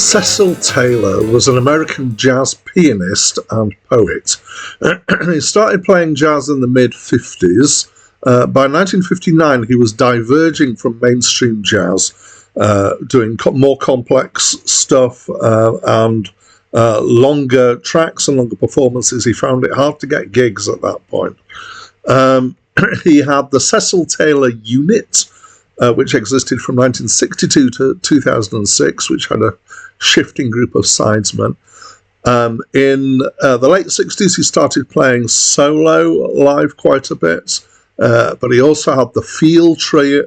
Cecil Taylor was an American jazz pianist and poet. He started playing jazz in the mid-50s. By 1959, he was diverging from mainstream jazz, doing more complex stuff and longer tracks and longer performances. He found it hard to get gigs at that point. He had the Cecil Taylor Unit, which existed from 1962 to 2006, which had a shifting group of sidesmen. In the late 60s, he started playing solo live quite a bit, but he also had the Field Trio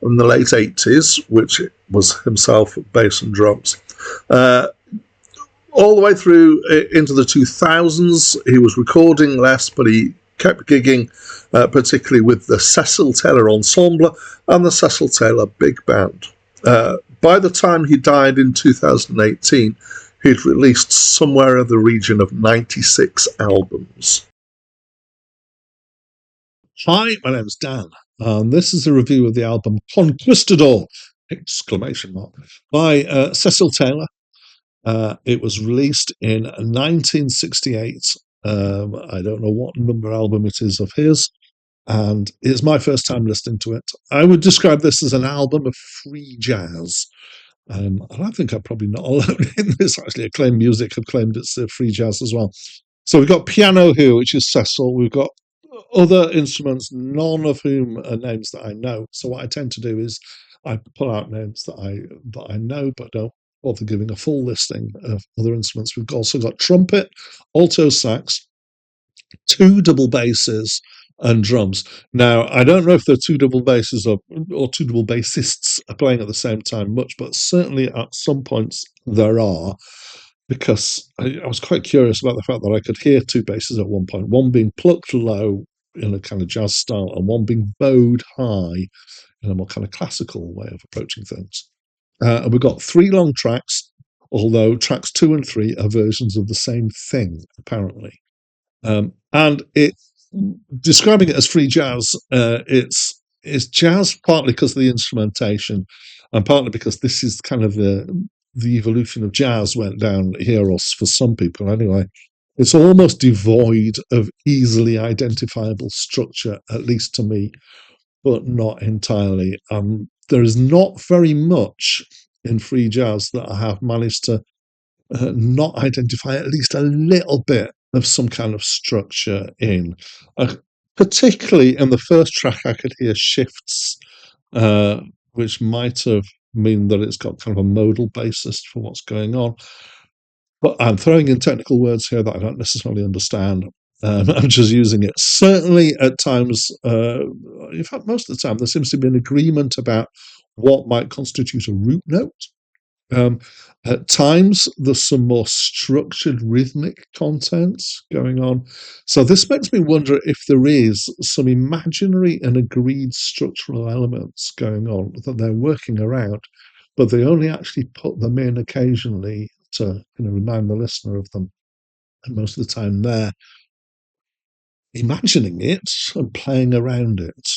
in the late 80s, which was himself bass and drums. All the way through into the 2000s, he was recording less, but he kept gigging, particularly with the Cecil Taylor Ensemble and the Cecil Taylor Big Band. By the time he died in 2018, he'd released somewhere in the region of 96 albums. Hi, my name's Dan, and this is a review of the album Conquistador! By Cecil Taylor. It was released in 1968. I don't know what number album it is of his, and it's my first time listening to it. I would describe this as an album of free jazz. And I think I'm probably not alone in this, actually. Acclaimed Music have claimed it's free jazz as well. So we've got piano here, which is Cecil. We've got other instruments, none of whom are names that I know. So what I tend to do is I pull out names that I know, but don't bother giving a full listing of other instruments. We've also got trumpet, alto sax, two double basses, and drums. Now, I don't know if the two double basses or two double bassists are playing at the same time much, but certainly at some points there are, because I was quite curious about the fact that I could hear two basses at one point, one being plucked low in a kind of jazz style and one being bowed high in a more kind of classical way of approaching things. And we've got three long tracks, although tracks 2 and 3 are versions of the same thing, apparently. And describing it as free jazz, it's jazz partly because of the instrumentation, and partly because this is kind of the evolution of jazz went down here, or for some people anyway. It's almost devoid of easily identifiable structure, at least to me, but not entirely. There is not very much in free jazz that I have managed to not identify at least a little bit of some kind of structure in. Particularly in the first track, I could hear shifts, which might have mean that it's got kind of a modal basis for what's going on. But I'm throwing in technical words here that I don't necessarily understand. I'm just using it. Certainly at times, in fact, most of the time, there seems to be an agreement about what might constitute a root note. At times, there's some more structured rhythmic content going on. So this makes me wonder if there is some imaginary and agreed structural elements going on that they're working around, but they only actually put them in occasionally to remind the listener of them. And most of the time they're imagining it and playing around it.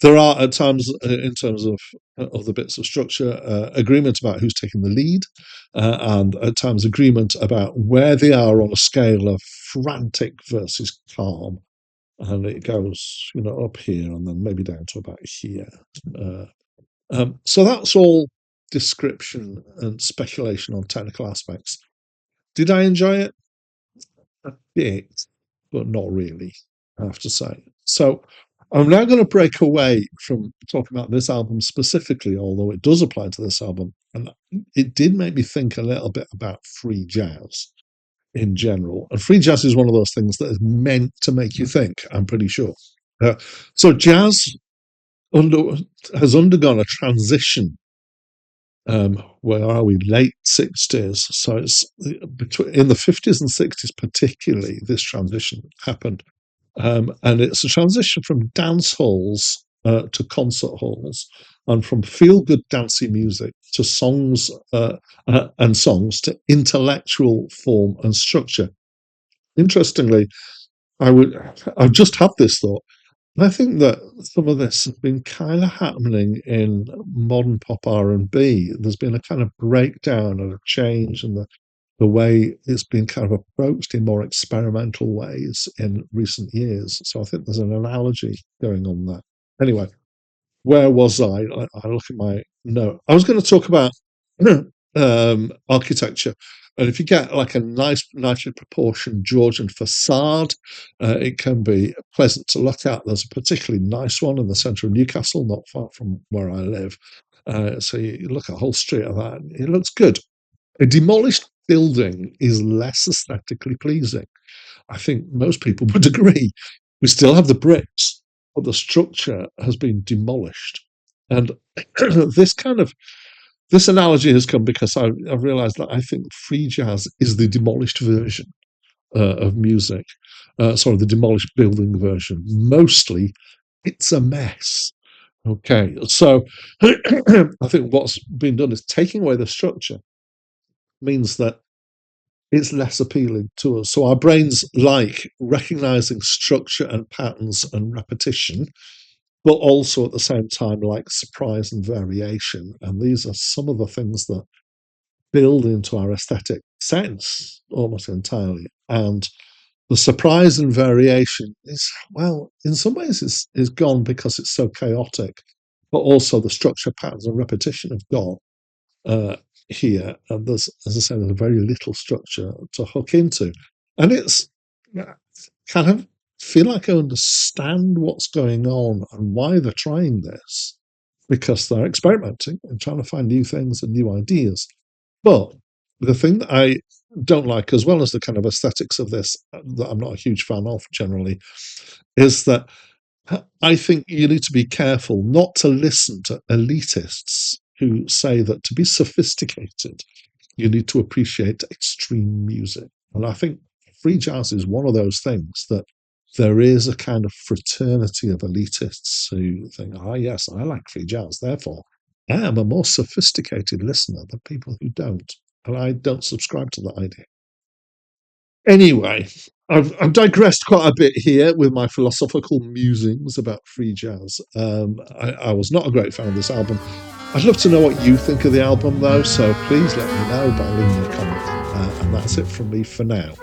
There are at times, in terms of other bits of structure, agreement about who's taking the lead, and at times agreement about where they are on a scale of frantic versus calm. And it goes, up here and then maybe down to about here. So that's all description and speculation on technical aspects. Did I enjoy it? A bit, but not really, I have to say. So I'm now going to break away from talking about this album specifically, although it does apply to this album. And it did make me think a little bit about free jazz in general. And free jazz is one of those things that is meant to make you think, I'm pretty sure. So jazz has undergone a transition. Where are we? Late 60s. So it's in the 50s and 60s, particularly, this transition happened. And it's a transition from dance halls to concert halls, and from feel-good dancey music to songs and songs to intellectual form and structure. Interestingly, I've just had this thought. I think that some of this has been kind of happening in modern pop R&B. There's been a kind of breakdown and a change in the way it's been kind of approached in more experimental ways in recent years. So I think there's an analogy going on there. Anyway, where was I? I look at my note. I was going to talk about architecture. And if you get like a nicely proportioned Georgian facade, it can be pleasant to look at. There's a particularly nice one in the centre of Newcastle, not far from where I live. So you look at a whole street of that, and it looks good. A demolished building is less aesthetically pleasing. I think most people would agree. We still have the bricks, but the structure has been demolished. And this kind of this analogy has come because I've realised that I think free jazz is the demolished version of music. Sorry, the demolished building version. Mostly, it's a mess. Okay, so I think what's been done is taking away the structure means that it's less appealing to us. So our brains like recognizing structure and patterns and repetition, but also at the same time like surprise and variation. And these are some of the things that build into our aesthetic sense almost entirely. And the surprise and variation is, well, in some ways is gone because it's so chaotic, but also the structure, patterns, and repetition have gone here. And there's, as I said, there's very little structure to hook into. And it's kind of feel like I understand what's going on and why they're trying this, because they're experimenting and trying to find new things and new ideas. But the thing that I don't like, as well as the kind of aesthetics of this, that I'm not a huge fan of generally, is that I think you need to be careful not to listen to elitists who say that to be sophisticated, you need to appreciate extreme music. And I think free jazz is one of those things that there is a kind of fraternity of elitists who think, ah, yes, I like free jazz, therefore I am a more sophisticated listener than people who don't. And I don't subscribe to that idea. Anyway, I've digressed quite a bit here with my philosophical musings about free jazz. I was not a great fan of this album. I'd love to know what you think of the album, though, so please let me know by leaving a comment. And that's it from me for now.